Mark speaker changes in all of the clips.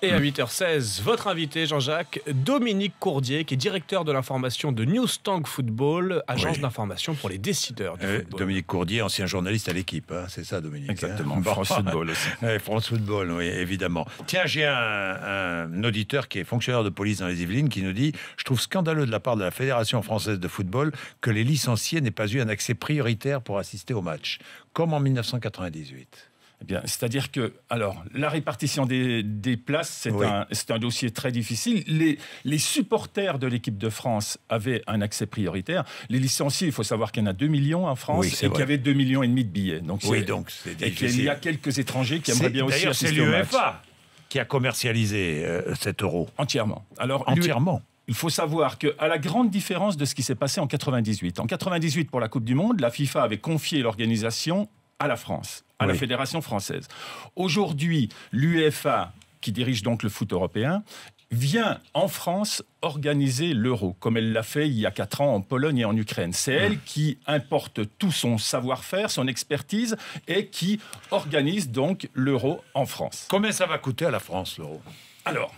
Speaker 1: Et à 8h16, votre invité, Jean-Jacques, Dominique Courdier, qui est directeur de l'information de Newstank Football, agence d'information pour les décideurs du football.
Speaker 2: Dominique Courdier, ancien journaliste à l'Équipe, hein, c'est ça, Dominique?
Speaker 3: Exactement,
Speaker 2: hein.
Speaker 3: France Football aussi.
Speaker 2: France Football, oui, évidemment. Tiens, j'ai un auditeur qui est fonctionnaire de police dans les Yvelines qui nous dit « Je trouve scandaleux de la part de la Fédération française de football que les licenciés n'aient pas eu un accès prioritaire pour assister au match, comme en 1998. »
Speaker 3: Eh bien, c'est-à-dire que, alors, la répartition des places, c'est un dossier très difficile. Les supporters de l'équipe de France avaient un accès prioritaire. Les licenciés, il faut savoir qu'il y en a 2 millions en France et qu'il y avait 2,5 millions de billets. Donc,
Speaker 2: c'est difficile.
Speaker 3: Et qu'il y a quelques étrangers qui aimeraient bien aussi assister au match.
Speaker 2: D'ailleurs, c'est l'UEFA qui a commercialisé cet euro.
Speaker 3: Entièrement. Alors,
Speaker 2: entièrement.
Speaker 3: Il faut savoir qu'à la grande différence de ce qui s'est passé en 98. En 98, pour la Coupe du Monde, la FIFA avait confié l'organisation à la France, à la Fédération française. Aujourd'hui, l'UEFA, qui dirige donc le foot européen, vient en France organiser l'Euro, comme elle l'a fait il y a 4 ans en Pologne et en Ukraine. C'est elle qui importe tout son savoir-faire, son expertise, et qui organise donc l'Euro en France.
Speaker 2: Combien ça va coûter à la France, l'Euro ?
Speaker 3: Alors,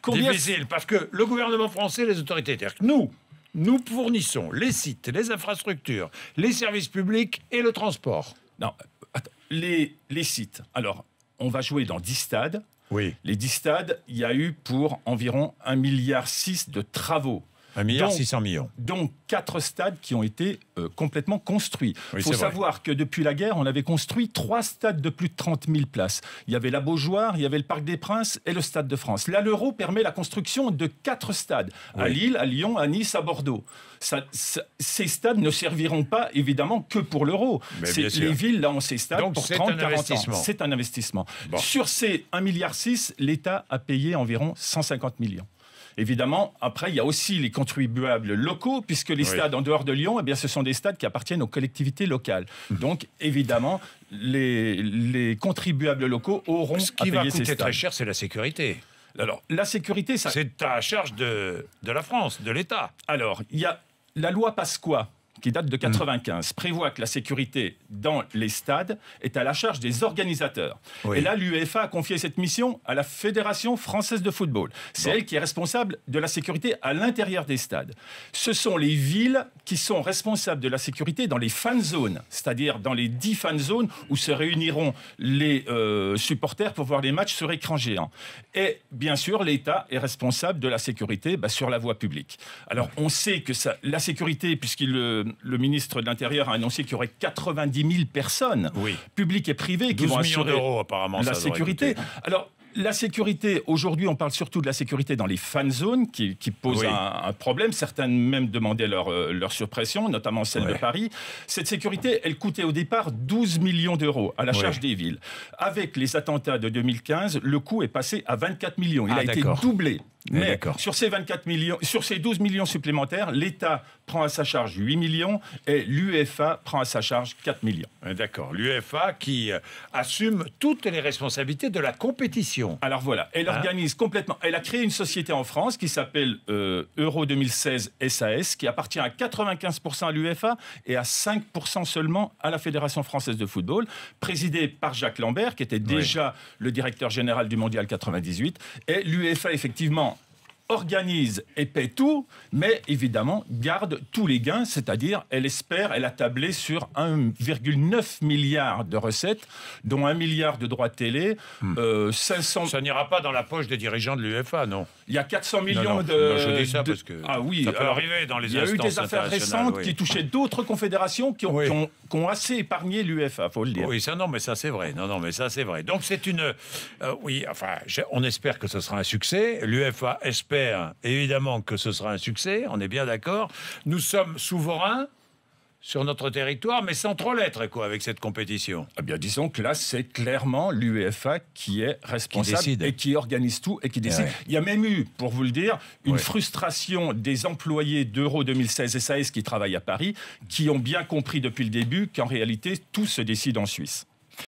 Speaker 2: difficile, parce que le gouvernement français, les autorités, c'est-à-dire que nous fournissons les sites, les infrastructures, les services publics et le transport.
Speaker 3: Non, attends, les sites. Alors, on va jouer dans 10 stades.
Speaker 2: Oui.
Speaker 3: Les 10 stades, il y a eu pour environ 1,6 milliard de travaux.
Speaker 2: 1,6 milliard.
Speaker 3: Donc 4 stades qui ont été complètement construits. Il faut savoir que depuis la guerre, on avait construit 3 stades de plus de 30 000 places. Il y avait la Beaujoire, il y avait le Parc des Princes et le Stade de France. Là, l'Euro permet la construction de 4 stades. À Lille, à Lyon, à Nice, à Bordeaux. Ces stades ne serviront pas, évidemment, que pour l'Euro. Les villes, là, ont ces stades
Speaker 2: donc,
Speaker 3: pour 30, 40 ans. C'est un investissement. Bon. Sur ces 1,6 milliard, l'État a payé environ 150 millions. Évidemment, après, il y a aussi les contribuables locaux, puisque les stades en dehors de Lyon, eh bien, ce sont des stades qui appartiennent aux collectivités locales. Donc, évidemment, les contribuables locaux auront à payer ces stades.
Speaker 2: Ce qui va coûter très cher, c'est la sécurité.
Speaker 3: Alors, la sécurité, ça...
Speaker 2: C'est à charge de la France, de l'État.
Speaker 3: Alors, il y a la loi Pasqua, qui date de 1995, prévoit que la sécurité dans les stades est à la charge des organisateurs. Et là, l'UEFA a confié cette mission à la Fédération française de football. C'est elle qui est responsable de la sécurité à l'intérieur des stades. Ce sont les villes qui sont responsables de la sécurité dans les fan zones, c'est-à-dire dans les 10 fan zones où se réuniront les supporters pour voir les matchs sur écran géant. Et bien sûr, l'État est responsable de la sécurité sur la voie publique. Alors, on sait que la sécurité, le ministre de l'Intérieur a annoncé qu'il y aurait 90 000 personnes, publiques et privées, qui vont assurer
Speaker 2: apparemment,
Speaker 3: la sécurité. Alors, la sécurité, aujourd'hui, on parle surtout de la sécurité dans les fan zones qui pose un problème. Certains même demandaient leur suppression, notamment celle de Paris. Cette sécurité, elle coûtait au départ 12 millions d'euros à la charge des villes. Avec les attentats de 2015, le coût est passé à 24 millions. Il a été doublé. Mais sur ces 24 millions, sur ces 12 millions supplémentaires, l'État prend à sa charge 8 millions et l'UEFA prend à sa charge 4 millions.
Speaker 2: D'accord. L'UEFA qui assume toutes les responsabilités de la compétition.
Speaker 3: Alors voilà, elle organise complètement. Elle a créé une société en France qui s'appelle Euro 2016 SAS, qui appartient à 95% à l'UEFA et à 5% seulement à la Fédération française de football, présidée par Jacques Lambert, qui était déjà le directeur général du Mondial 98. Et l'UEFA, effectivement, organise et paie tout, mais évidemment garde tous les gains, c'est-à-dire elle a tablé sur 1,9 milliard de recettes, dont 1 milliard de droits de télé, 500...
Speaker 2: Ça n'ira pas dans la poche des dirigeants de l'UEFA, non?
Speaker 3: Il y a 400 millions de...
Speaker 2: Non, je dis ça parce que
Speaker 3: ça
Speaker 2: peut arriver dans les instances internationales.
Speaker 3: Il y a eu des affaires récentes qui touchaient d'autres confédérations qui ont assez épargné l'UEFA, il faut le dire.
Speaker 2: Oui, ça, non, mais ça c'est vrai. Non, mais ça c'est vrai. Donc c'est une... on espère que ce sera un succès. L'UEFA espère évidemment que ce sera un succès, on est bien d'accord. Nous sommes souverains sur notre territoire, mais sans trop l'être, avec cette compétition.
Speaker 3: Eh bien, disons que là, c'est clairement l'UEFA qui est responsable et qui organise tout et qui décide. Il y a même eu, pour vous le dire, une frustration des employés d'Euro 2016 SAS qui travaillent à Paris, qui ont bien compris depuis le début qu'en réalité, tout se décide en Suisse.